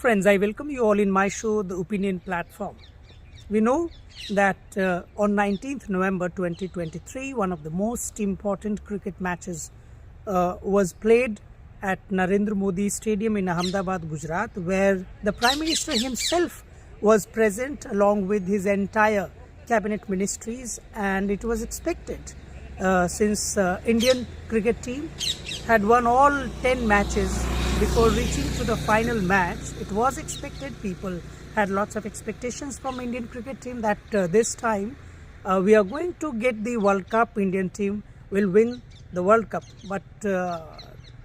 friends, I welcome you all in my show, The Opinion Platform. We know that on 19th November 2023, one of the most important cricket matches was played at Narendra Modi Stadium in Ahmedabad, Gujarat, where the Prime Minister himself was present along with his entire cabinet ministries, and it was expected since Indian cricket team had won all 10 matches before reaching to the final match. It was expected, people had lots of expectations from Indian cricket team that this time we are going to get the World Cup, Indian team will win the World Cup. But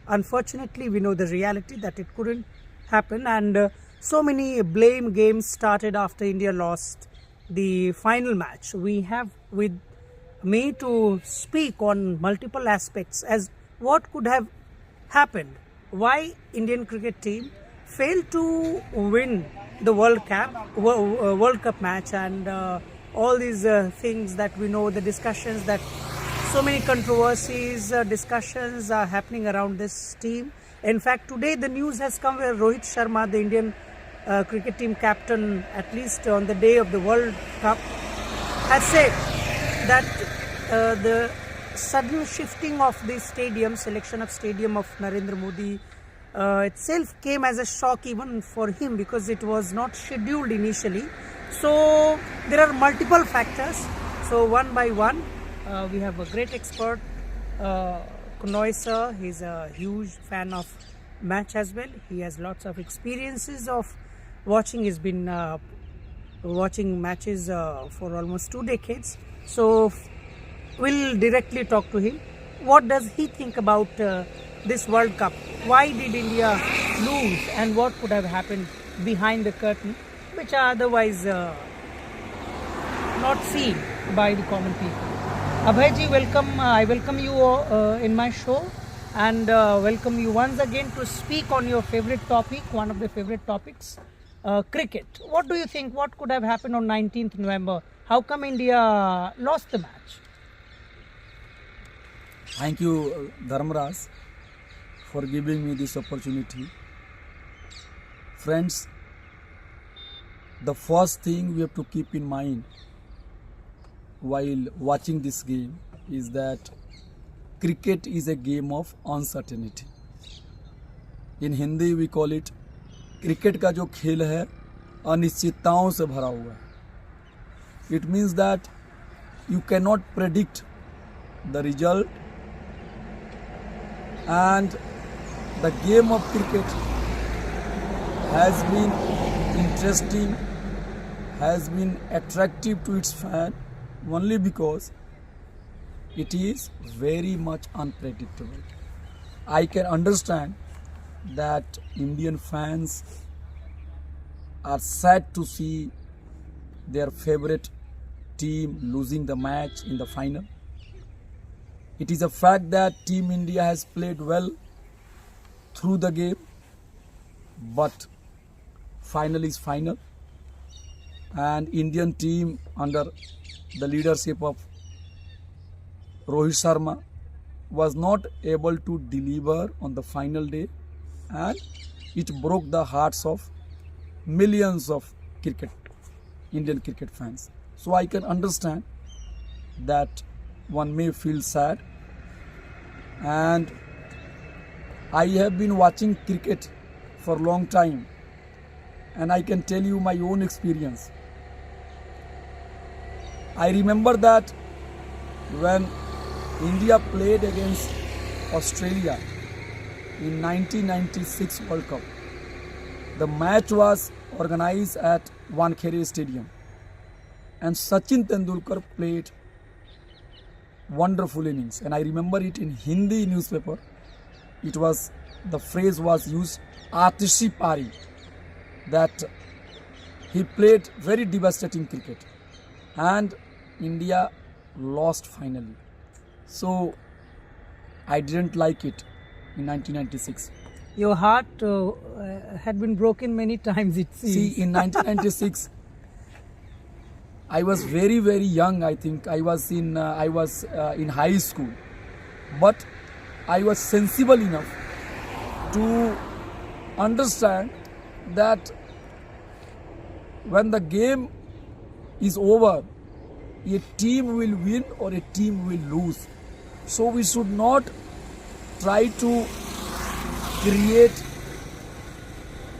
unfortunately we know the reality that it couldn't happen, and so many blame games started after India lost the final match. We have with me to speak on multiple aspects as what could have happened, why Indian cricket team failed to win the World Cup match, and all these things that we know, the discussions that so many controversies, discussions are happening around this team. In fact, today the news has come where Rohit Sharma, the Indian cricket team captain, at least on the day of the World Cup, has said that the sudden shifting of the stadium, selection of stadium of Narendra Modi itself came as a shock even for him, because it was not scheduled initially. So there are multiple factors. So one by one, we have a great expert, Kunoy sir. He's a huge fan of match as well. He has lots of experiences of watching. He's been watching matches for almost 2 decades. So we'll directly talk to him. What does he think about this World Cup? Why did India lose, and what could have happened behind the curtain, which are otherwise not seen by the common people? Abhay ji, welcome. I welcome you in my show, and welcome you once again to speak on your favorite topic, one of the favorite topics, cricket. What do you think? What could have happened on 19th November? How come India lost the match? Thank you, Dharmaraj, for giving me this opportunity. Friends, the first thing we have to keep in mind while watching this game is that cricket is a game of uncertainty. In Hindi we call it, cricket का जो खेल है अनिश्चितताओं से भरा हुआ है. It means that you cannot predict the result, and the game of cricket has been interesting, has been attractive to its fan only because it is very much unpredictable. I can understand that Indian fans are sad to see their favorite team losing the match in the final. It is a fact that Team India has played well through the game, but final is final, and Indian team under the leadership of Rohit Sharma was not able to deliver on the final day, and it broke the hearts of millions of Indian cricket fans. So I can understand that one may feel sad, and I have been watching cricket for a long time, and I can tell you my own experience. I remember that when India played against Australia in 1996 World Cup, the match was organized at Wankhede Stadium, and Sachin Tendulkar played wonderful innings, and I remember it in Hindi newspaper. It was, the phrase was used, Atishi Pari, that he played very devastating cricket, and India lost finally. So I didn't like it in 1996. Your heart had been broken many times, it seems. See, in 1996 I was very, very young. I think I was in high school, but I was sensible enough to understand that when the game is over, a team will win or a team will lose. So we should not try to create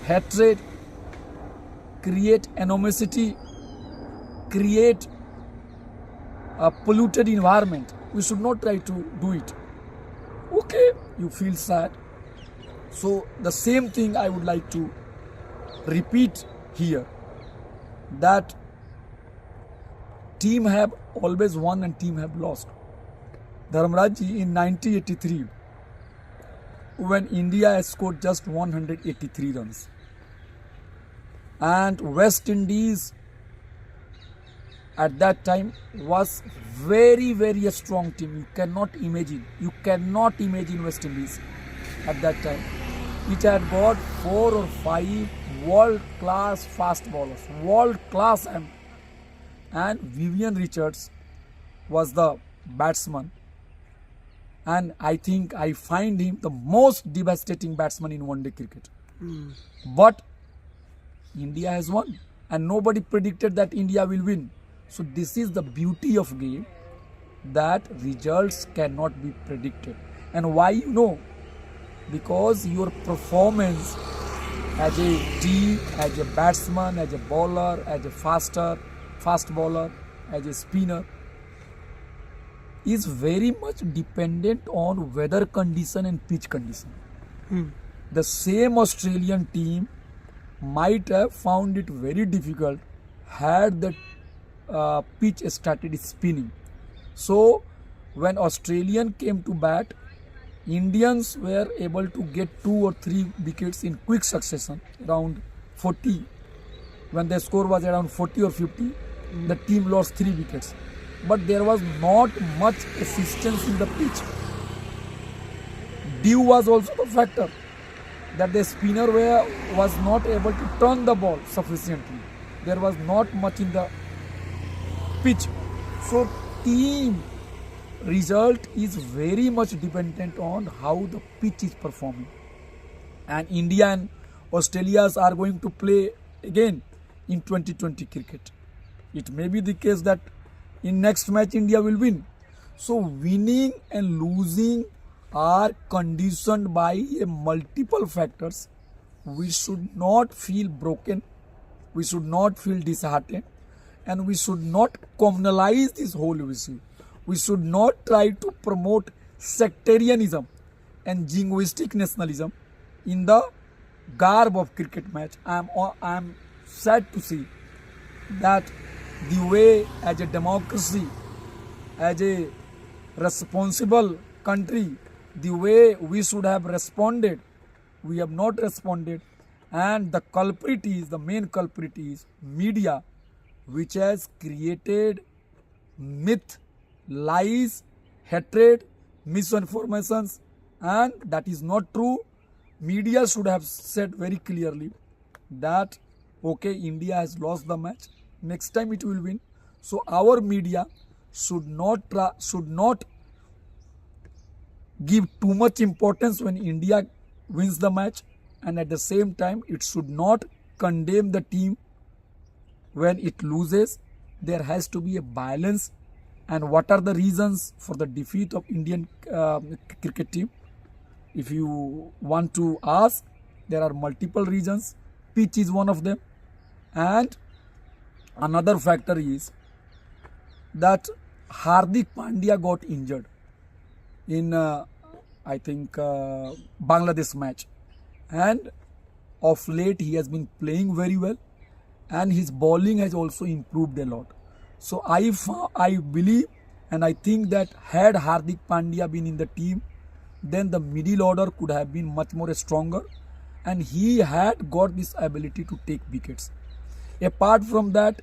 hatred, create animosity, create a polluted environment. We should not try to do it. Okay, you feel sad. So the same thing I would like to repeat here, that team have always won and team have lost. Dharmaraj ji, in 1983, when India has scored just 183 runs and West Indies at that time was very, very a strong team. You cannot imagine West Indies at that time. It had got 4 or 5 world-class fast bowlers, world-class, and Vivian Richards was the batsman, and I think I find him the most devastating batsman in one-day cricket. But India has won, and nobody predicted that India will win. So this is the beauty of game, that results cannot be predicted. And why you know? Because your performance as a team, as a batsman, as a bowler, as a fast bowler, as a spinner, is very much dependent on weather condition and pitch condition. The same Australian team might have found it very difficult had the pitch started spinning. So when Australian came to bat, Indians were able to get 2 or 3 wickets in quick succession, around 40. When the score was around 40 or 50, the team lost 3 wickets. But there was not much assistance in the pitch. Dew was also the factor, that the spinner was not able to turn the ball sufficiently. There was not much in the pitch. So team result is very much dependent on how the pitch is performing. And India and Australia are going to play again in 2020 cricket. It may be the case that in next match India will win. So winning and losing are conditioned by multiple factors. We should not feel broken, we should not feel disheartened, and we should not communalize this whole issue. We should not try to promote sectarianism and jingoistic nationalism in the garb of cricket match. I am sad to see that the way, as a democracy, as a responsible country, the way we should have responded, we have not responded. And the main culprit is media, which has created myth, lies, hatred, misinformations, and that is not true. Media should have said very clearly that okay, India has lost the match, next time it will win. So our media should not give too much importance when India wins the match, and at the same time it should not condemn the team when it loses. There has to be a balance. And what are the reasons for the defeat of Indian cricket team? If you want to ask, there are multiple reasons. Pitch is one of them. And another factor is that Hardik Pandya got injured in I think Bangladesh match, and of late he has been playing very well, and his bowling has also improved a lot. So I believe and I think that had Hardik Pandya been in the team, then the middle order could have been much more stronger, and he had got this ability to take wickets. Apart from that,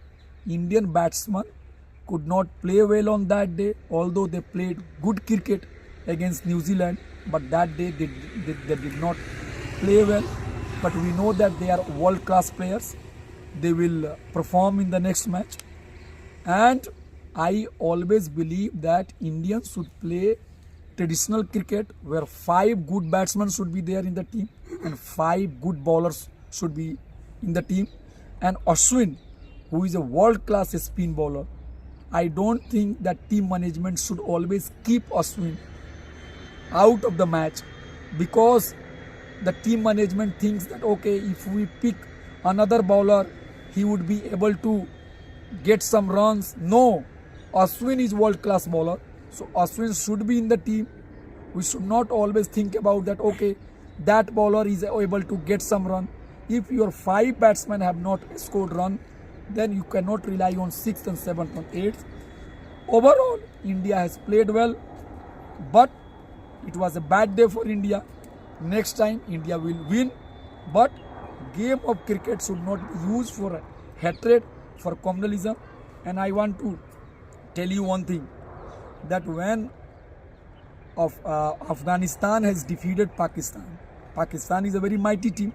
Indian batsmen could not play well on that day, although they played good cricket against New Zealand, but that day they did not play well. But we know that they are world-class players. They will perform in the next match. And I always believe that Indians should play traditional cricket where 5 good batsmen should be there in the team and 5 good bowlers should be in the team, and Ashwin, who is a world-class spin bowler. I don't think that team management should always keep Ashwin out of the match, because the team management thinks that okay, if we pick another bowler, he would be able to get some runs. No, Ashwin is world-class bowler, so Ashwin should be in the team. We should not always think about that okay, that bowler is able to get some run. If your 5 batsmen have not scored run, then you cannot rely on 6th and 7th and 8th. Overall, India has played well, but it was a bad day for India. Next time India will win, but game of cricket should not be used for hatred, for communalism. And I want to tell you one thing, that when Afghanistan has defeated Pakistan, Pakistan is a very mighty team,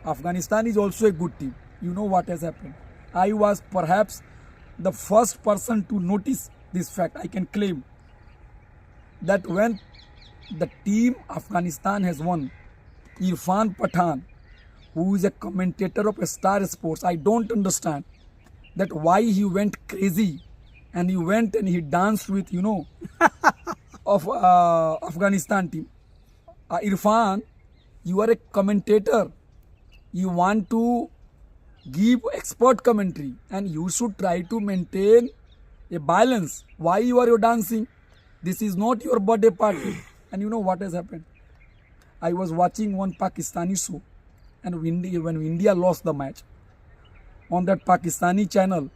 Afghanistan is also a good team. You know what has happened. I was perhaps the first person to notice this fact. I can claim that when the team Afghanistan has won, Irfan Pathan, who is a commentator of Star Sports, I don't understand that why he went crazy and he went and he danced with, of Afghanistan team. Irfan, you are a commentator. You want to give expert commentary and you should try to maintain a balance. Why you are dancing? This is not your birthday party. And you know what has happened? I was watching one Pakistani show, and when India lost the match, on that Pakistani channel,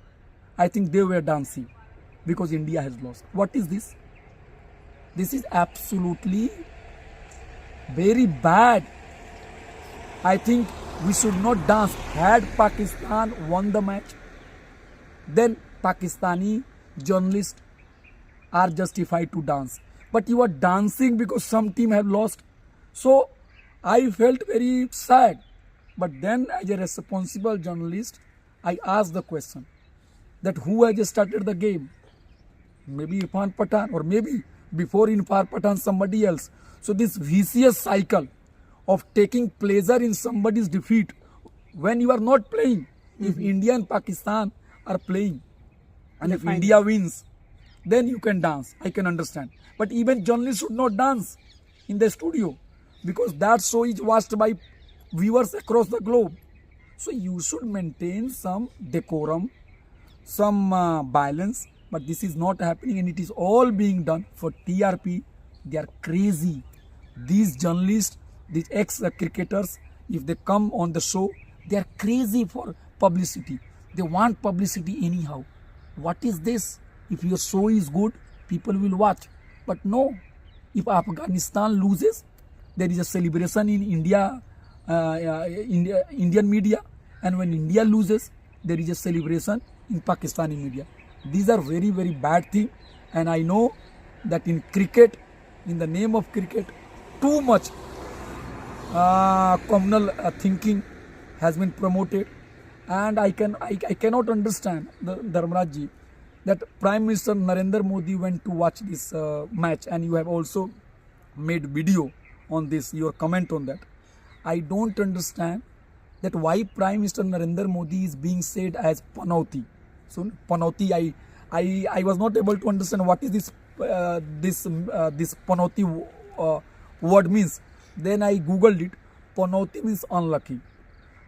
I think they were dancing because India has lost. What is this? This is absolutely very bad. I think we should not dance. Had Pakistan won the match, then Pakistani journalists are justified to dance. But you are dancing because some team have lost. So I felt very sad. But then as a responsible journalist, I asked the question that who has started the game? Maybe Irfan Pathan, or maybe before Irfan Pathan somebody else. So this vicious cycle of taking pleasure in somebody's defeat when you are not playing. If India and Pakistan are playing and if India wins, then you can dance. I can understand. But even journalists should not dance in the studio, because that show is watched by viewers across the globe. So you should maintain some decorum, some balance. But this is not happening, and it is all being done for TRP. They are crazy. These journalists, these ex-cricketers, if they come on the show, they are crazy for publicity. They want publicity anyhow. What is this? If your show is good, people will watch. But no, if Afghanistan loses, there is a celebration in India, Indian media. And when India loses, there is a celebration in Pakistani media. These are very, very bad things. And I know that in cricket, in the name of cricket, too much communal thinking has been promoted. And I cannot understand, Dharmaraj ji, that Prime Minister Narendra Modi went to watch this match, and you have also made video on this, your comment on that. I don't understand that why Prime Minister Narendra Modi is being said as Panauti. So Panauti, I was not able to understand what is this this Panauti word means. Then I googled it. Panauti means unlucky.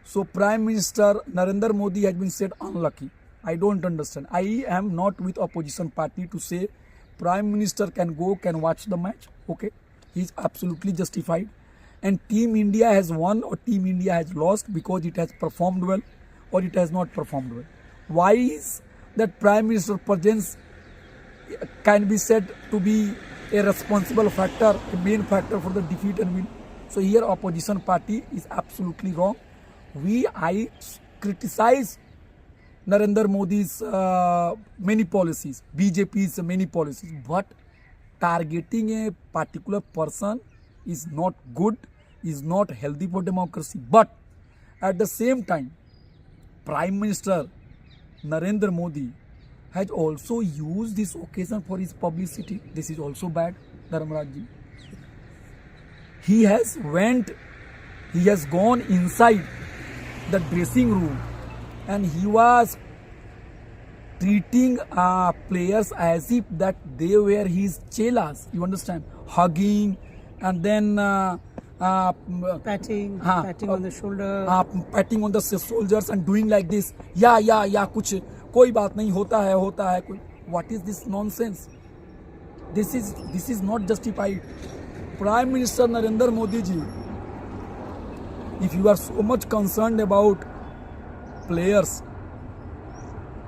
So Prime Minister Narendra Modi has been said unlucky. I don't understand. I am not with opposition party to say Prime Minister can watch the match. Okay, he is absolutely justified. And Team India has won or Team India has lost because it has performed well or it has not performed well. Why is that Prime Minister presence can be said to be a responsible factor, a main factor for the defeat and win? So here opposition party is absolutely wrong. I criticize Narendra Modi's many policies, BJP's many policies, but targeting a particular person is not good, is not healthy for democracy. But at the same time, Prime Minister Narendra Modi has also used this occasion for his publicity. This is also bad, Dharmaraj ji. He has gone inside the dressing room, and he was treating players as if that they were his chelas. You understand? Hugging, and then Patting on the shoulder. patting on the soldiers and doing like this. Yeah, कुछ कोई बात नहीं, होता है कोई. What is this nonsense? This is not justified. Prime Minister Narendra Modi ji, if you are so much concerned about players,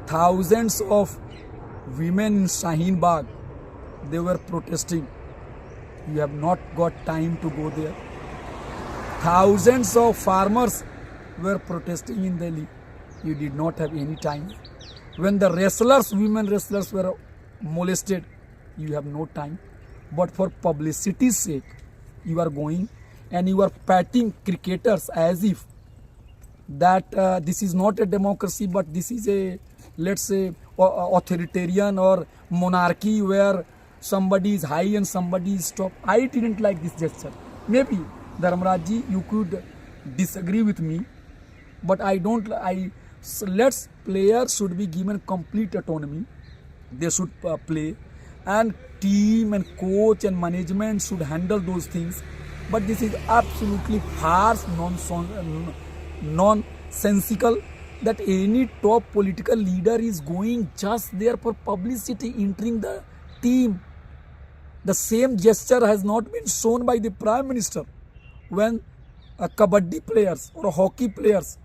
thousands of women in Shaheen Bagh, they were protesting. You have not got time to go there. Thousands of farmers were protesting in Delhi. You did not have any time. When the women wrestlers were molested, you have no time. But for publicity's sake, you are going and you are patting cricketers as if that this is not a democracy, but this is a, let's say, authoritarian or monarchy where somebody is high and somebody is top. I didn't like this gesture. Maybe, Dharmaraj ji, you could disagree with me, but let's players should be given complete autonomy. They should play, and team and coach and management should handle those things. But this is absolutely farce, nonsensical that any top political leader is going just there for publicity, entering the team. The same gesture has not been shown by the Prime Minister when kabaddi players or hockey players,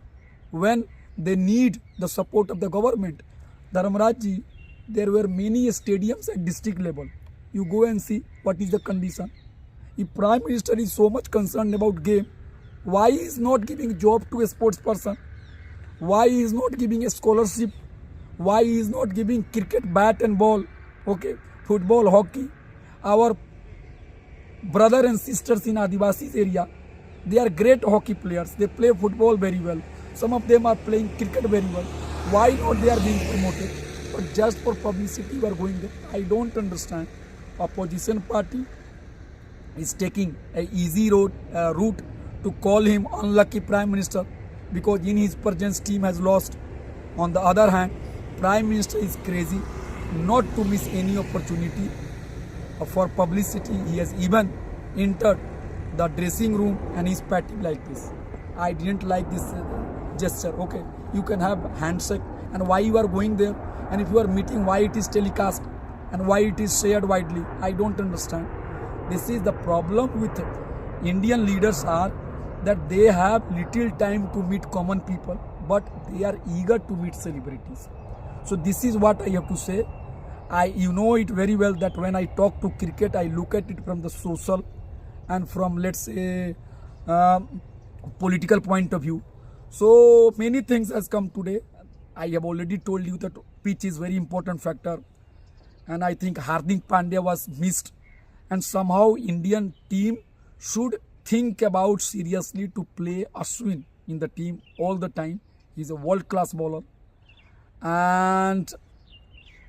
when they need the support of the government. Dharmaraj ji, there were many stadiums at district level. You go and see what is the condition. If Prime Minister is so much concerned about game, why is not giving job to a sports person? Why is not giving a scholarship? Why is not giving cricket bat and ball? Okay, football, hockey. Our brother and sisters in Adivasi area, they are great hockey players. They play football very well. Some of them are playing cricket very well. Why not they are being promoted? But just for publicity you are going there. I don't understand. Opposition party is taking an easy route to call him unlucky Prime Minister because in his presence team has lost. On the other hand, Prime Minister is crazy not to miss any opportunity for publicity. He has even entered the dressing room and is patting like this. I didn't like this gesture. Okay, you can have handshake, and why you are going there, and if you are meeting, why it is telecast and why it is shared widely. I don't understand. This is the problem with Indian leaders are that they have little time to meet common people, but they are eager to meet celebrities. So this is what I have to say. You know it very well that when I talk to cricket, I look at it from the social and from, let's say, political point of view. So many things has come today. I have already told you that pitch is very important factor, and I think Hardik Pandya was missed, and somehow Indian team should think about seriously to play Ashwin in the team all the time. He's a world-class bowler, and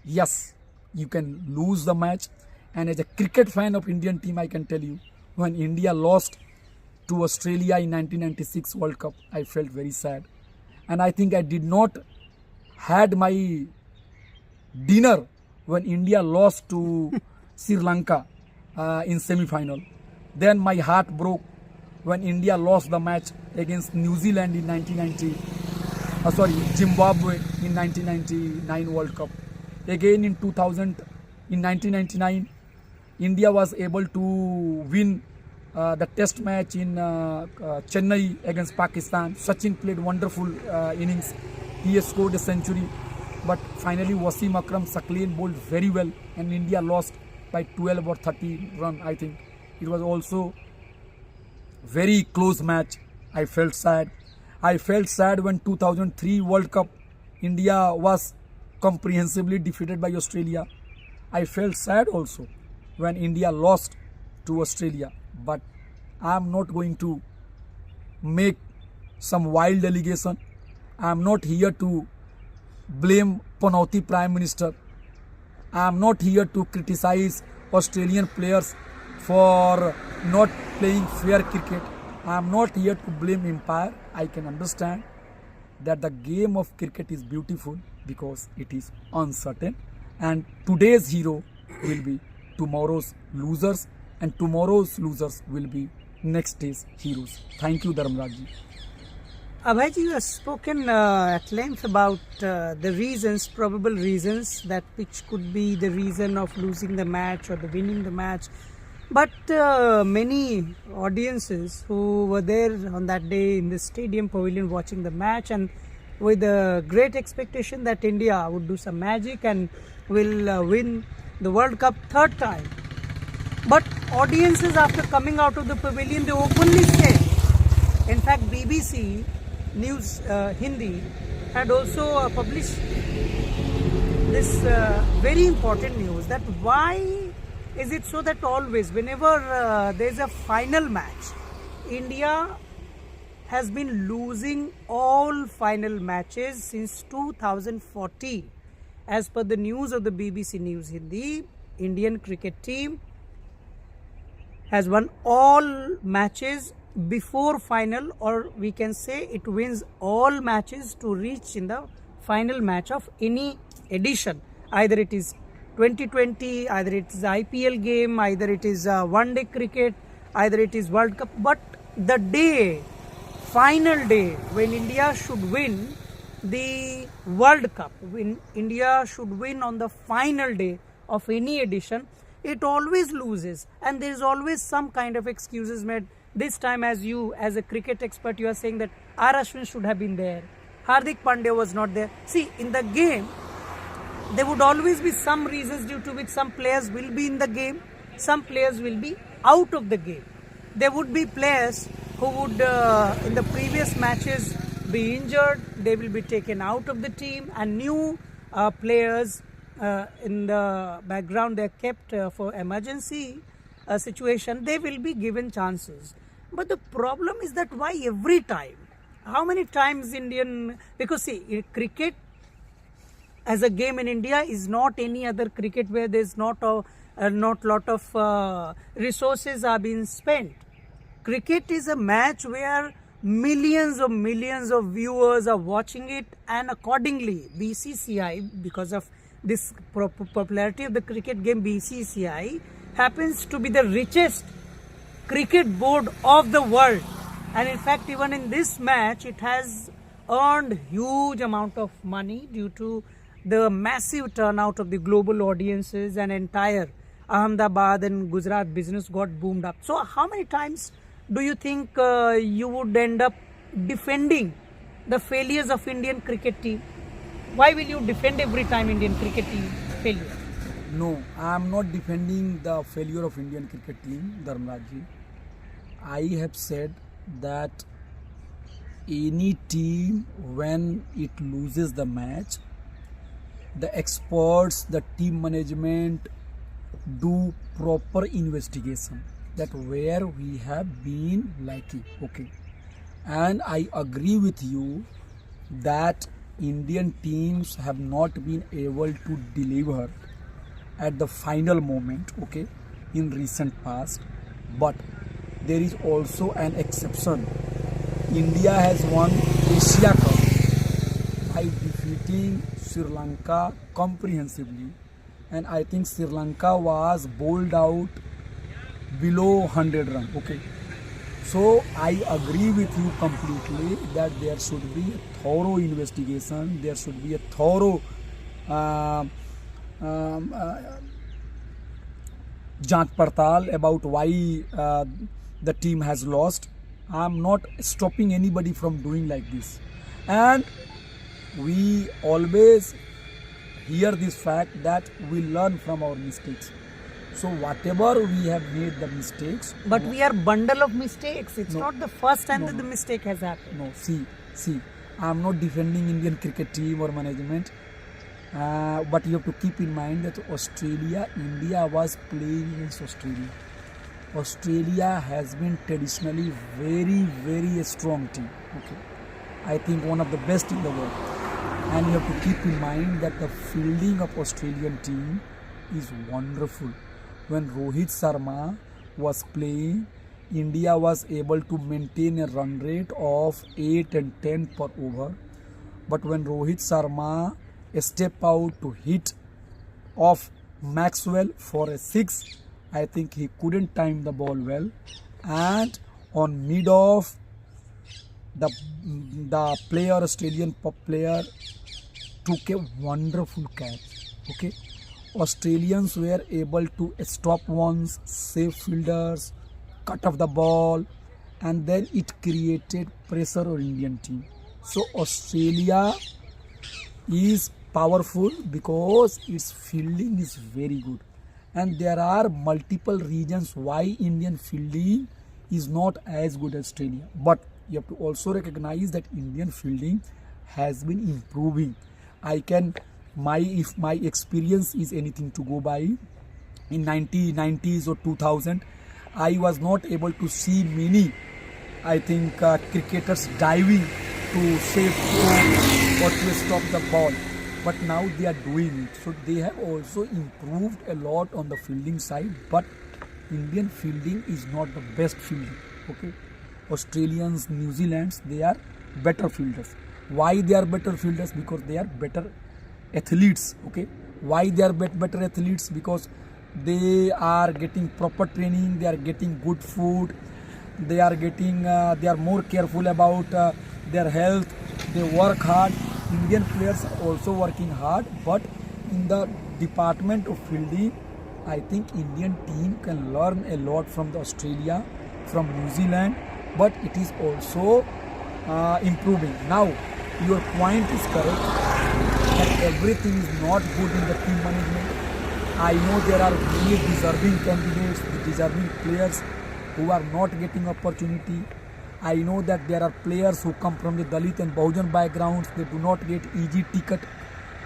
yes, you can lose the match. And as a cricket fan of Indian team, I can tell you, when India lost to Australia in 1996 World Cup, I felt very sad, and I think I did not had my dinner when India lost to Sri Lanka in semi-final. Then my heart broke when India lost the match against New Zealand in Zimbabwe in 1999 World Cup. Again in 1999, India was able to win the test match in Chennai against Pakistan. Sachin played wonderful innings. He has scored a century. But finally Wasim Akram Sakleen bowled very well and India lost by 12 or 30 runs, I think. It was also very close match. I felt sad. I felt sad when 2003 World Cup, India was comprehensively defeated by Australia. I felt sad also when India lost to Australia. But I am not going to make some wild allegation. I am not here to blame Panauti Prime Minister. I am not here to criticize Australian players for not playing fair cricket. I am not here to blame Empire. I can understand that the game of cricket is beautiful because it is uncertain, and today's hero will be tomorrow's losers, and tomorrow's losers will be next day's heroes. Thank you, Dharmaraj ji. Abhay ji, you have spoken at length about the reasons, probable reasons that which could be the reason of losing the match or the winning the match. But many audiences who were there on that day in the stadium pavilion watching the match, and with a great expectation that India would do some magic and will win the World Cup third time. But audiences, after coming out of the pavilion, they openly said, in fact BBC News Hindi had also published this very important news, that why is it so that always whenever there is a final match, India has been losing all final matches since 2014. As per the news of the BBC News Hindi, Indian cricket team has won all matches before final, or we can say it wins all matches to reach in the final match of any edition. Either it is 2020, either it is IPL game, either it is one day cricket, either it is World Cup. But the day, final day, when India should win the World Cup, when India should win on the final day of any edition, it always loses, and there is always some kind of excuses made. This time, as you, as a cricket expert, you are saying that R. Ashwin should have been there, Hardik Pandya was not there. See, in the game, there would always be some reasons due to which some players will be in the game, some players will be out of the game. There would be players who would, in the previous matches, be injured, they will be taken out of the team, and new players in the background, they are kept for emergency situation, they will be given chances. But the problem is that why every time? How many times Indian, because see, cricket as a game in India is not any other cricket where there is not lot of resources are being spent. Cricket is a match where millions of viewers are watching it, and accordingly BCCI, because of this popularity of the cricket game, BCCI happens to be the richest cricket board of the world, and in fact even in this match it has earned huge amount of money due to the massive turnout of the global audiences, and entire Ahmedabad and Gujarat business got boomed up. So how many times do you think you would end up defending the failures of Indian cricket team? Why will you defend every time Indian cricket team failure? No, I am not defending the failure of Indian cricket team, Dharmaraj ji. I have said that any team, when it loses the match, the experts, the team management do proper investigation that where we have been lacking. Okay, and I agree with you that Indian teams have not been able to deliver at the final moment, okay, in recent past. But there is also an exception. India has won Asia Cup by defeating Sri Lanka comprehensively, and I think Sri Lanka was bowled out below 100 runs. Okay, so I agree with you completely that there should be a thorough investigation, there should be a thorough Janch Partal about why the team has lost. I am not stopping anybody from doing like this, and we always hear this fact that we learn from our mistakes. So whatever we have made the mistakes, but we are bundle of mistakes. It's not the first time that the mistake has happened. No, see, I am not defending Indian cricket team or management. But you have to keep in mind that India was playing against Australia. Australia has been traditionally very strong team. Okay, I think one of the best in the world. And you have to keep in mind that the fielding of Australian team is wonderful. When Rohit Sharma was playing, India was able to maintain a run rate of 8 and 10 per over. But when Rohit Sharma step out to hit off Maxwell for a six, I think he couldn't time the ball well, and on mid off, the player, Australian pop player, took a wonderful catch. Okay, Australians were able to stop ones, save fielders, cut off the ball, and then it created pressure on Indian team. So Australia is powerful because its fielding is very good, and there are multiple reasons why Indian fielding is not as good as Australia. But you have to also recognize that Indian fielding has been improving. If my experience is anything to go by, in 90s or 2000, I was not able to see many, I think, cricketers diving to save or to stop the ball. But now they are doing it. So they have also improved a lot on the fielding side. But Indian fielding is not the best fielding. Okay, Australians, New Zealanders, they are better fielders. Why they are better fielders? Because they are better athletes. Okay, why they are better athletes? Because they are getting proper training, they are getting good food, they are more careful about their health, they work hard. Indian players are also working hard, but in the department of fielding, I think Indian team can learn a lot from the Australia, from New Zealand, but it is also improving. Now, your point is correct that everything is not good in the team management. I know there are many deserving candidates, deserving players who are not getting opportunity. I know that there are players who come from the Dalit and Bahujan backgrounds. They do not get easy ticket.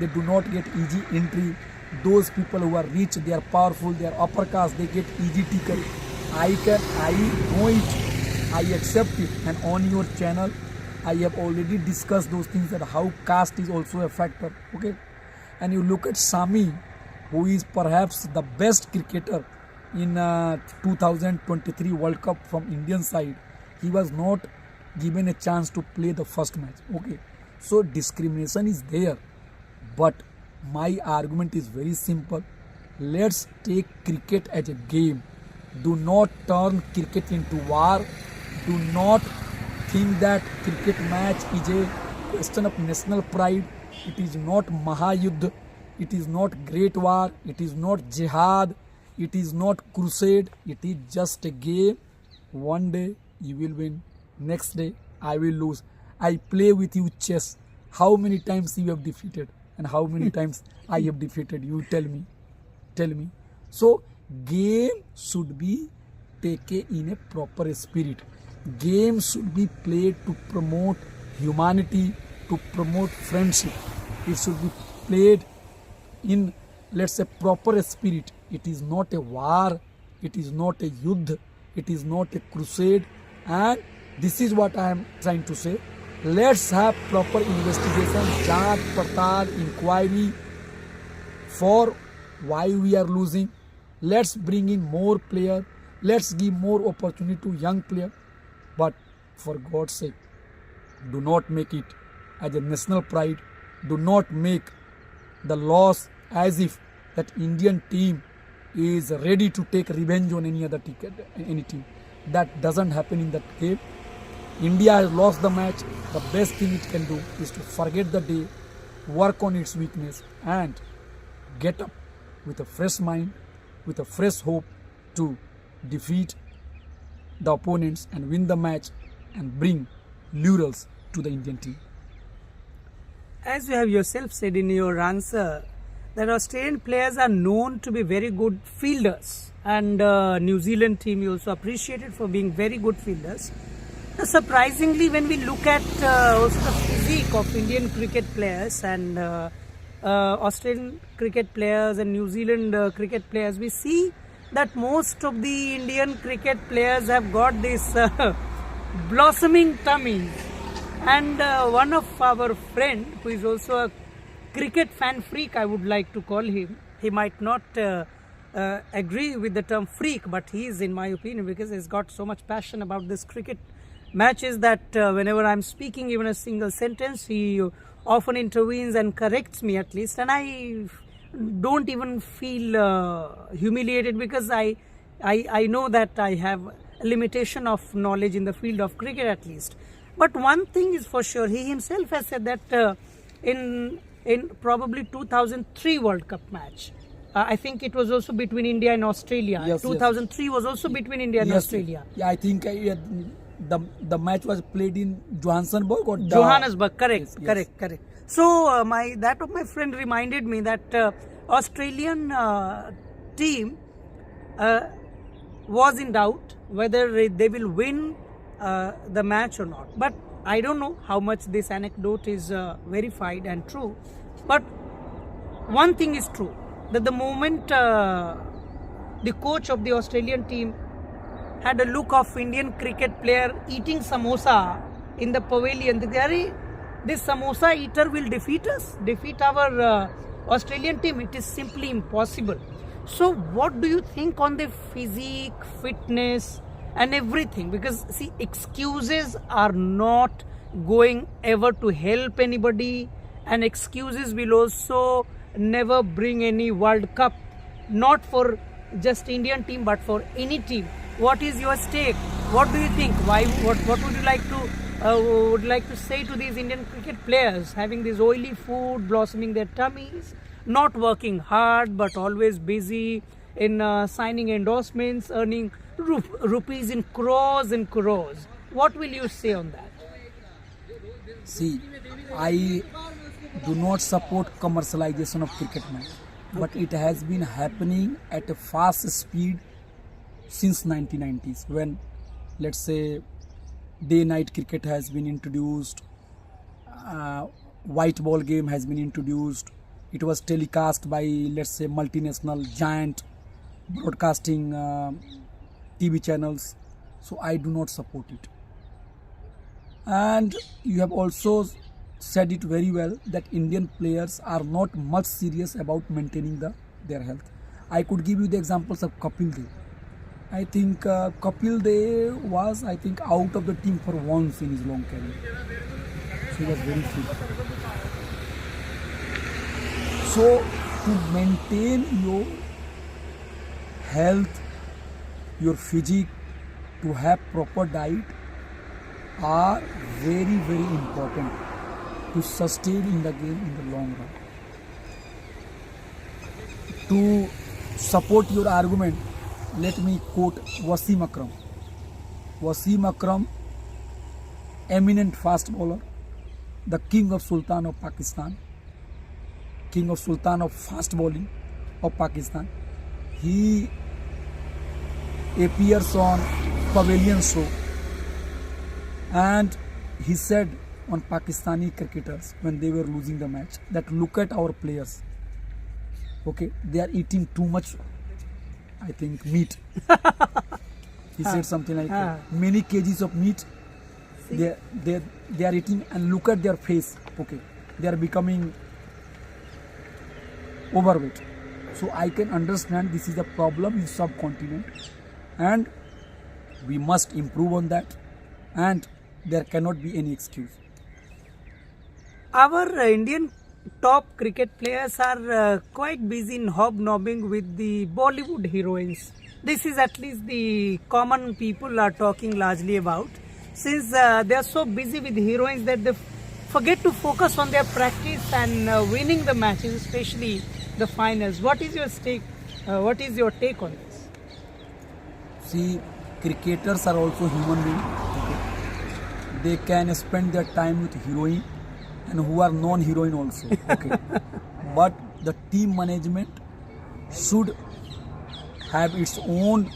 They do not get easy entry. Those people who are rich, they are powerful, they are upper caste, they get easy ticket. I know it. I accept it. And on your channel, I have already discussed those things, that how caste is also a factor. Okay, and you look at Sami, who is perhaps the best cricketer in 2023 World Cup from Indian side. He was not given a chance to play the first match. Okay, so discrimination is there, but my argument is very simple. Let's take cricket as a game. Do not turn cricket into war. Do not think that cricket match is a question of national pride. It is not Mahayuddha. It is not Great War. It is not Jihad. It is not crusade. It is just a game. One day you will win. Next day I will lose. I play with you chess. How many times you have defeated and how many times I have defeated? You tell me. Tell me. So game should be taken in a proper spirit. Game should be played to promote humanity, to promote friendship. It should be played in, let's say, proper spirit. It is not a war. It is not a yuddh. It is not a crusade. And this is what I am trying to say. Let's have proper investigation, Janch, Partal, inquiry for why we are losing. Let's bring in more players. Let's give more opportunity to young players. But for God's sake, do not make it as a national pride. Do not make the loss as if that Indian team is ready to take revenge on any other team. That doesn't happen in that game. India has lost the match. The best thing it can do is to forget the day, work on its weakness, and get up with a fresh mind, with a fresh hope to defeat the opponents and win the match and bring laurels to the Indian team. As you have yourself said in your answer, that Australian players are known to be very good fielders, and New Zealand team you also appreciated for being very good fielders. Now, surprisingly, when we look at also the physique of Indian cricket players and Australian cricket players and New Zealand cricket players, we see that most of the Indian cricket players have got this blossoming tummies. And one of our friend, who is also a cricket fan freak, I would like to call him, he might not agree with the term freak, but he is, in my opinion, because he's got so much passion about this cricket matches that whenever I'm speaking even a single sentence, he often intervenes and corrects me at least, and I don't even feel humiliated because I know that I have a limitation of knowledge in the field of cricket at least. But one thing is for sure, he himself has said that in probably 2003 World Cup match, I think it was also between India and Australia. Yes, 2003 was also between India and Australia. Yeah, I think the match was played in Johannesburg or Johannesburg, correct, Yes. correct. So that of my friend reminded me that Australian team was in doubt whether they will win the match or not. But I don't know how much this anecdote is verified and true. But one thing is true, that the moment the coach of the Australian team had a look of Indian cricket player eating samosa in the pavilion, this samosa eater will defeat us, defeat our Australian team. It is simply impossible. So what do you think on the physique, fitness and everything? Because see, excuses are not going ever to help anybody, and excuses will also never bring any World Cup, not for just Indian team but for any team. What is your stake? What do you think? What would you like to say to these Indian cricket players having this oily food blossoming their tummies, not working hard but always busy in signing endorsements, earning rupees in crores and crores? What will you say on that? See, I do not support commercialization of cricket match, but it has been happening at a fast speed since 1990s, when, let's say, day-night cricket has been introduced, white ball game has been introduced. It was telecast by, let's say, multinational giant broadcasting TV channels. So I do not support it. And you have also said it very well that Indian players are not much serious about maintaining their health. I could give you the examples of Kapil Dev. I think Kapil Dev was, out of the team for once in his long career. So he was very fit. So to maintain your health, your physique, to have proper diet are very, very important to sustain in the game in the long run. To support your argument, let me quote Wasim Akram. Wasim Akram, eminent fast bowler, the king of Sultan of Pakistan, king of Sultan of fast bowling of Pakistan. He appears on Pavilion show, and he said on Pakistani cricketers when they were losing the match that look at our players. Okay, they are eating too much, meat. He said something like many kgs of meat they are eating, and look at their face. Okay, they are becoming overweight. So I can understand this is a problem in subcontinent, and we must improve on that, and there cannot be any excuse. Our Indian top cricket players are quite busy in hobnobbing with the Bollywood heroines. This is at least the common people are talking largely about, since they are so busy with heroines that they forget to focus on their practice and winning the matches, especially the finals. What is your stake? What is your take on this? See, cricketers are also human beings. Okay? They can spend their time with heroine and who are non-heroine also. Okay, but the team management should have its own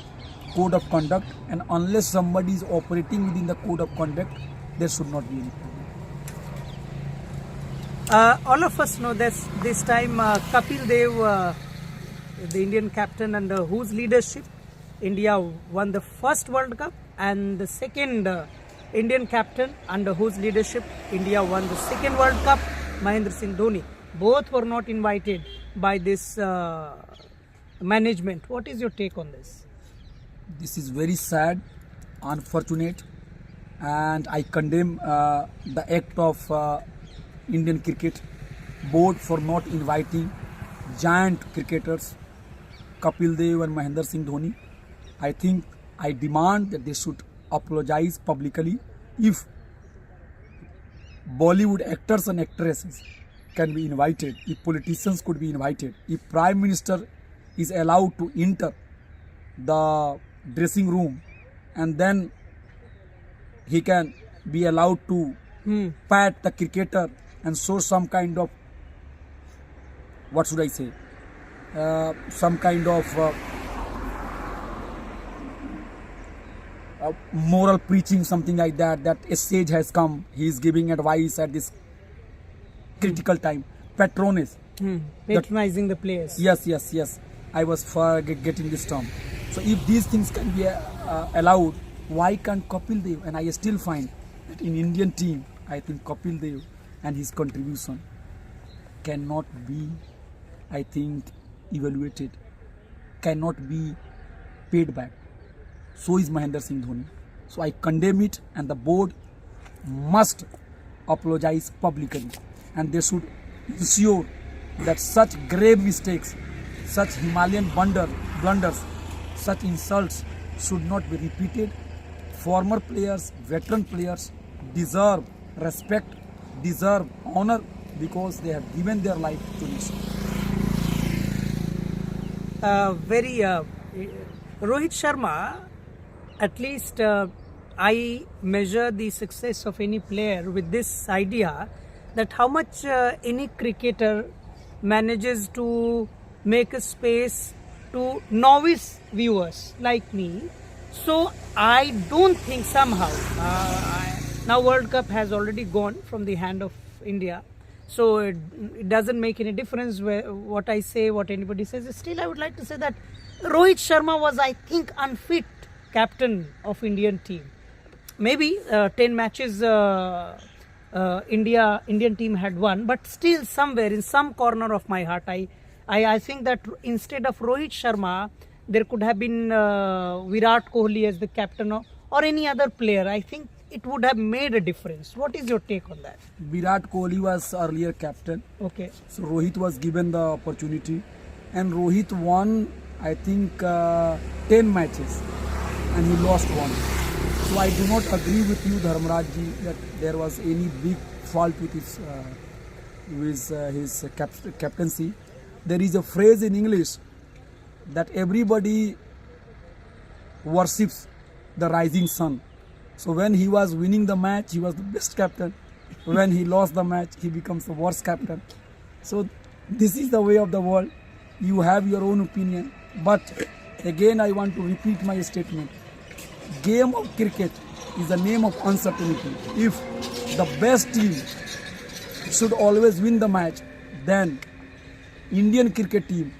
code of conduct, and unless somebody is operating within the code of conduct, there should not be any problem. All of us know this time Kapil Dev, the Indian captain under whose leadership India won the first World Cup, and the second Indian captain under whose leadership India won the second World Cup, Mahendra Singh Dhoni. Both were not invited by this management. What is your take on this? This is very sad, unfortunate, and I condemn the act of Indian cricket board for not inviting giant cricketers Kapil Dev and Mahendra Singh Dhoni. I think I demand that they should apologize publicly. If Bollywood actors and actresses can be invited, if politicians could be invited, if Prime Minister is allowed to enter the dressing room and then he can be allowed to pat the cricketer and show some kind of, what should I say, some kind of moral preaching, something like that, that a sage has come, he is giving advice at this critical time. Patronage. Patronizing the players. Yes. I was getting this term. So if these things can be allowed, why can't Kapil Dev? And I still find that in Indian team, I think Kapil Dev and his contribution cannot be, I think, evaluated, cannot be paid back. So is Mahendra Singh Dhoni. So I condemn it, and the board must apologize publicly, and they should ensure that such grave mistakes, such Himalayan blunders, such insults should not be repeated. Former players, veteran players deserve respect, deserve honor, because they have given their life to nation. Rohit Sharma, at least I measure the success of any player with this idea that how much any cricketer manages to make a space to novice viewers like me. So I don't think somehow, now World Cup has already gone from the hand of India. So it doesn't make any difference what I say, what anybody says. Still, I would like to say that Rohit Sharma was, I think, unfit captain of Indian team. Maybe 10 matches Indian team had won, but still somewhere in some corner of my heart, I think that instead of Rohit Sharma, there could have been Virat Kohli as the captain or any other player. I think it would have made a difference. What is your take on that? Virat Kohli was earlier captain. Okay. So Rohit was given the opportunity, and Rohit won, I think, 10 matches, and he lost one. So I do not agree with you, Dharmaraj ji, that there was any big fault with his captaincy. There is a phrase in English that everybody worships the rising sun. So when he was winning the match, he was the best captain. When he lost the match, he becomes the worst captain. So this is the way of the world. You have your own opinion. But again, I want to repeat my statement. Game of cricket is a name of uncertainty. If the best team should always win the match, then Indian cricket team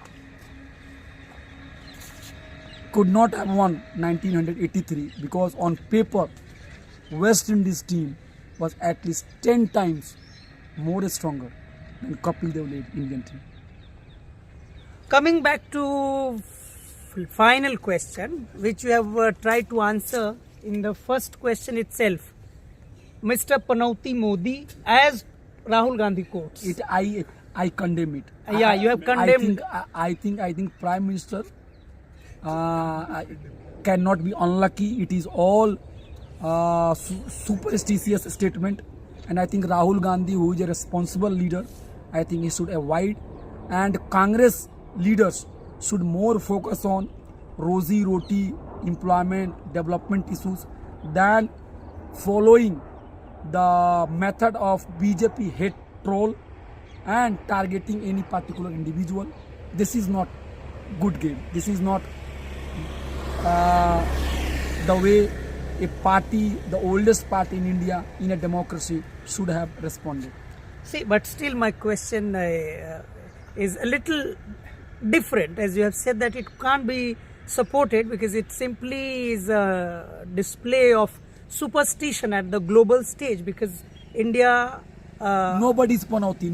could not have won 1983, because on paper West Indies team was at least 10 times more stronger than Kapil Dev led Indian team. Coming back to final question, which you have tried to answer in the first question itself, Mr. Panauti Modi, as Rahul Gandhi quotes. I condemn it. Yeah, you have condemned. I think Prime Minister cannot be unlucky. It is all superstitious statement, and I think Rahul Gandhi, who is a responsible leader, I think he should avoid, and Congress leaders should more focus on rosy roti, employment, development issues than following the method of BJP hate troll and targeting any particular individual. This is not good game. This is not the way a party, the oldest party in India in a democracy, should have responded. See, but still my question is a little different, as you have said that it can't be supported because it simply is a display of superstition at the global stage, because India... nobody's Panauti.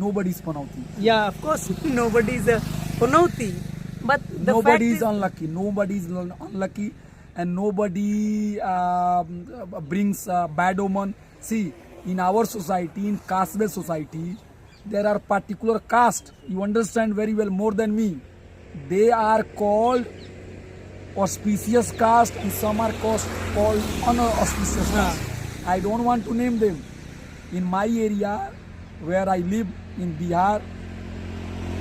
Yeah, of course, nobody's a Panauti. But the nobody is unlucky. Nobody is unlucky, and nobody brings bad omen. See, in our society, in caste-based society, there are particular caste. You understand very well more than me. They are called auspicious caste and some are called unauspicious caste. I don't want to name them. In my area where I live in Bihar,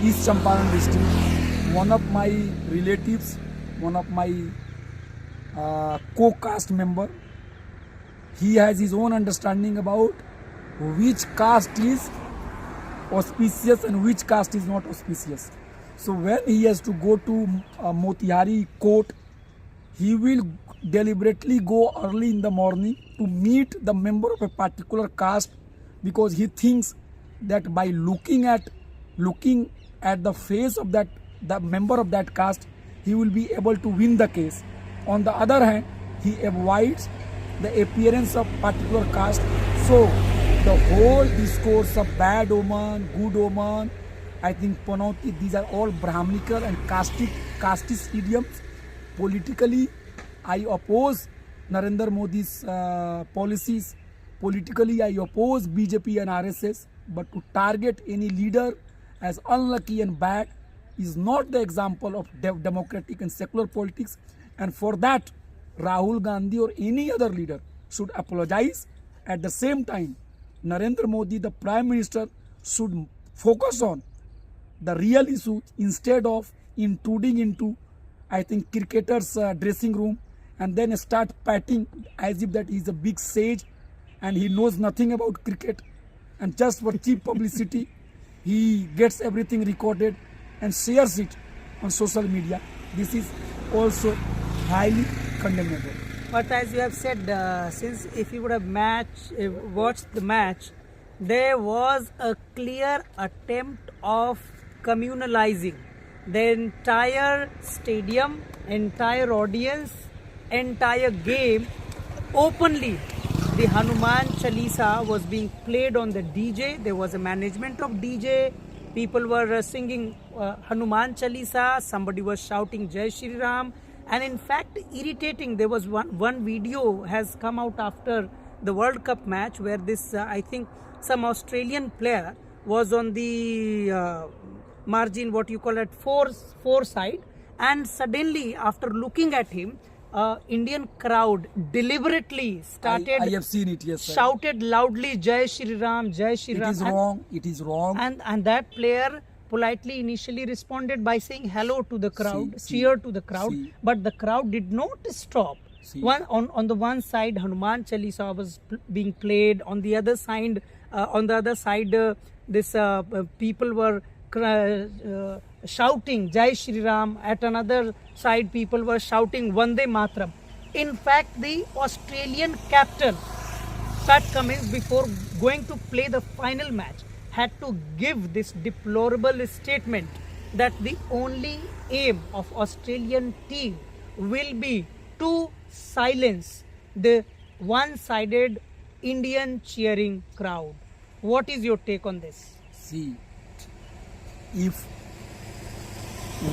East Champaran district, one of my relatives, one of my co-caste member, he has his own understanding about which caste is auspicious and which caste is not auspicious. So when he has to go to Motihari court, he will deliberately go early in the morning to meet the member of a particular caste because he thinks that by looking at the face of the member of that caste, he will be able to win the case. On the other hand, he avoids the appearance of particular caste. So the whole discourse of bad omen, good omen, I think Panauti, these are all Brahminical and casteist idioms. Politically, I oppose Narendra Modi's policies. Politically, I oppose BJP and RSS. But to target any leader as unlucky and bad is not the example of democratic and secular politics. And for that, Rahul Gandhi or any other leader should apologize. At the same time, Narendra Modi, the Prime Minister, should focus on the real issues instead of intruding into, I think, cricketers' dressing room and then start patting as if that he's a big sage and he knows nothing about cricket. And just for cheap publicity, he gets everything recorded and shares it on social media. This is also highly condemnable. But as you have said, since if you would have watched the match, there was a clear attempt of communalizing the entire stadium, entire audience, entire game openly. The Hanuman Chalisa was being played on the DJ. There was a management of DJ. People were singing Hanuman Chalisa. Somebody was shouting Jai Shri Ram. And in fact, irritating, there was one video has come out after the World Cup match where this, I think, some Australian player was on the margin, what you call it, four side. And suddenly, after looking at him, Indian crowd deliberately started. I have seen it, yes, sir. Shouted loudly Jai Shri Ram, Jai Shri Ram. It is wrong. It is wrong. And that player politely initially responded by saying hello to the crowd, cheer to the crowd, but the crowd did not stop. On the one side, Hanuman Chalisa was being played. On the other side, this people were shouting Jai Shri Ram. At another side, people were shouting Vande Mataram. In fact, the Australian captain, Pat Cummins, before going to play the final match, had to give this deplorable statement that the only aim of Australian team will be to silence the one-sided Indian cheering crowd. What is your take on this? See, if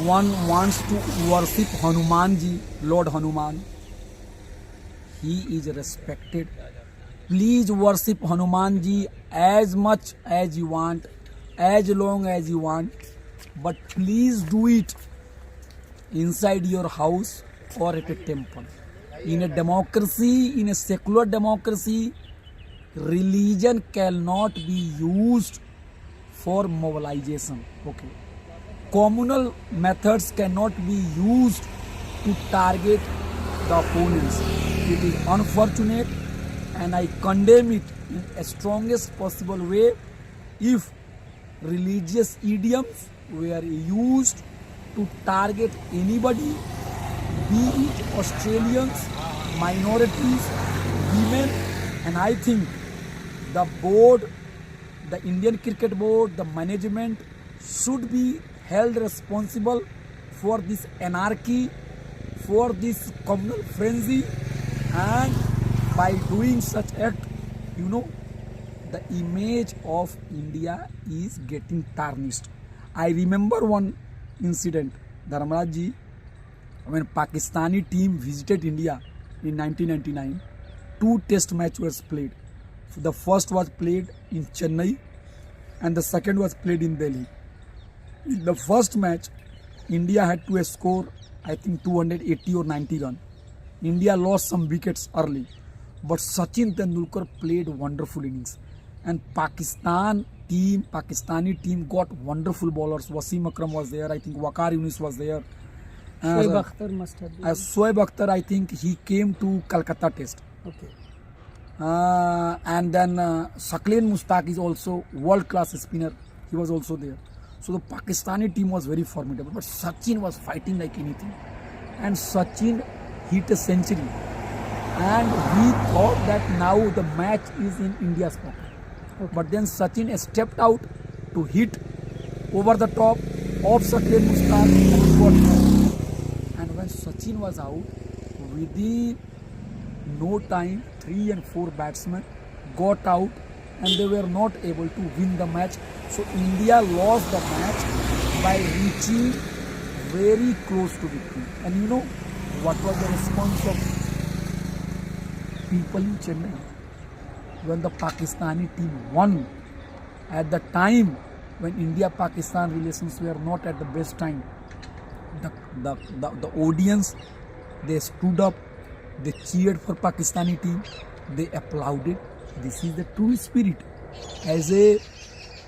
one wants to worship Hanumanji, Lord Hanuman, he is respected. Please worship Hanumanji as much as you want, as long as you want, but please do it inside your house or at a temple. In a democracy, in a secular democracy, religion cannot be used for mobilization. Okay. Communal methods cannot be used to target the opponents. It is unfortunate and I condemn it in the strongest possible way if religious idioms were used to target anybody, be it Australians, minorities, women, and I think the board, the Indian Cricket Board, the management should be held responsible for this anarchy, for this communal frenzy, and by doing such act, the image of India is getting tarnished. I remember one incident, Dharmaraj ji, when Pakistani team visited India in 1999, 2 test matches were played. The first was played in Chennai and the second was played in Delhi. In the first match, India had to score, I think, 280 or 90 runs. India lost some wickets early, but Sachin Tendulkar played wonderful innings. And Pakistani team got wonderful bowlers. Wasim Akram was there, I think Waqar Yunis was there. Shoaib Akhtar must have been. Shoaib Akhtar, I think he came to Calcutta Test. Okay. And then Shakleen Mushtaq is also world-class spinner. He was also there. So the Pakistani team was very formidable. But Sachin was fighting like anything. And Sachin hit a century. And we thought that now the match is in India's pocket. Okay. But then Sachin stepped out to hit over the top of Shakleen Mushtaq and got out. And when Sachin was out, within no time, 3 and 4 batsmen got out and they were not able to win the match. So India lost the match by reaching very close to victory. And you know what was the response of people in Chennai when the Pakistani team won? At the time when India-Pakistan relations were not at the best time, the audience, they stood up, they cheered for Pakistani team, they applauded. This is the true spirit. As a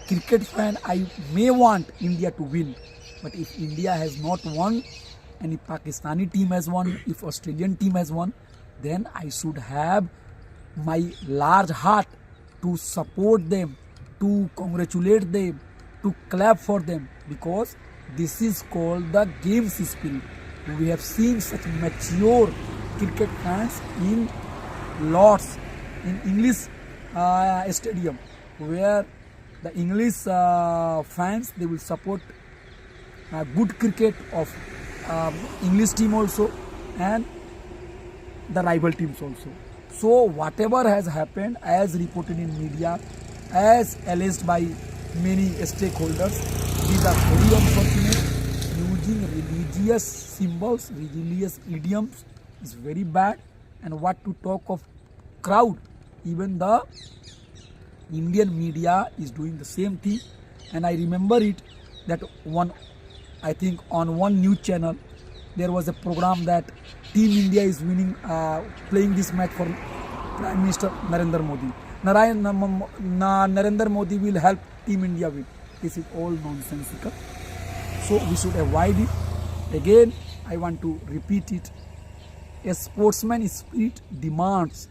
cricket fan, I may want India to win, but if India has not won, and if Pakistani team has won, if Australian team has won, then I should have my large heart to support them, to congratulate them, to clap for them, because this is called the game's spirit. We have seen such mature cricket fans in lots in English stadium, where the English fans, they will support good cricket of English team also and the rival teams also. So whatever has happened, as reported in media, as alleged by many stakeholders, these are very unfortunate. Using religious symbols, religious idioms is very bad. And what to talk of crowd, even the Indian media is doing the same thing. And I remember it that I think on one news channel there was a program that Team India is winning, playing this match for Prime Minister Narendra Modi. Narendra Modi will help Team India win. This is all nonsensical. So we should avoid it. Again, I want to repeat it. A sportsman spirit demands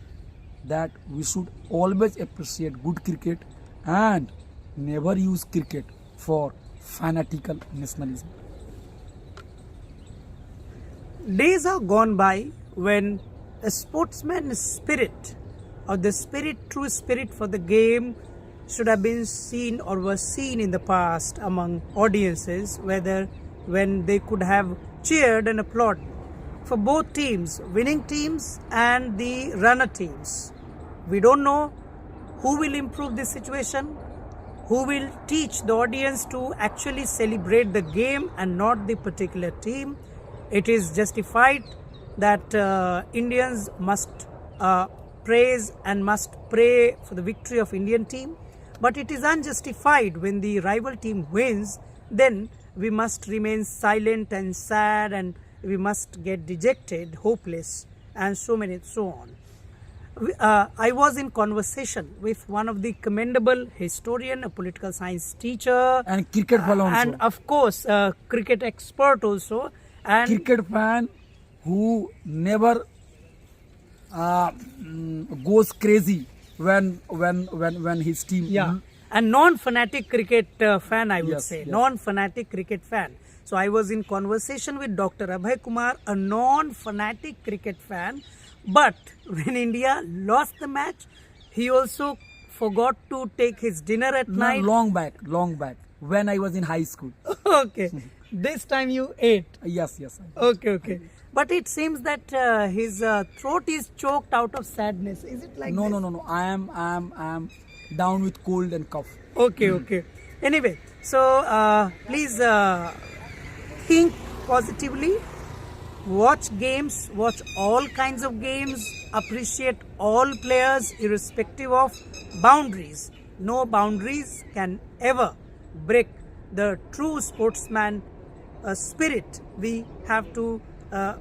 that we should always appreciate good cricket and never use cricket for fanatical nationalism. Days are gone by when a sportsman's spirit or the true spirit for the game should have been seen or was seen in the past among audiences, whether when they could have cheered and applauded for both teams, winning teams and the runner teams. We don't know who will improve this situation, who will teach the audience to actually celebrate the game and not the particular team. It is justified that Indians must praise and must pray for the victory of Indian team. But it is unjustified when the rival team wins, then we must remain silent and sad and we must get dejected, hopeless and so on. I was in conversation with one of the commendable historian, a political science teacher and cricket fan also. And of course a cricket expert also. And cricket fan who never goes crazy when his team and non-fanatic cricket fan, I would Yes, say. yes. Non-fanatic cricket fan. So I was in conversation with Dr. Abhay Kumar, a non-fanatic cricket fan. But when India lost the match, he also forgot to take his dinner at night. long back when I was in high school. Okay. This time you ate. Yes. Okay. But it seems that his throat is choked out of sadness. Is it like No. this? I am down with cold and cough. Okay. Anyway, so please think positively watch games, watch all kinds of games, appreciate all players irrespective of boundaries. No boundaries can ever break the true sportsman spirit. We have to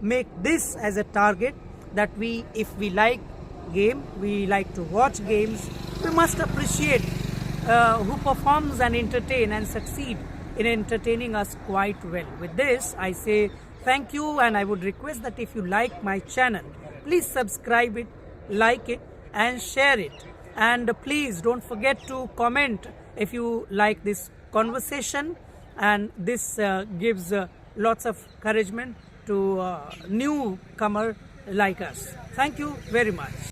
make this as a target, that if we like game, we like to watch games, we must appreciate who performs and entertain and succeed in entertaining us quite well. With this, I say thank you, and I would request that if you like my channel, please subscribe it, like it, and share it. And please don't forget to comment if you like this conversation, and this gives lots of encouragement to newcomer like us. Thank you very much.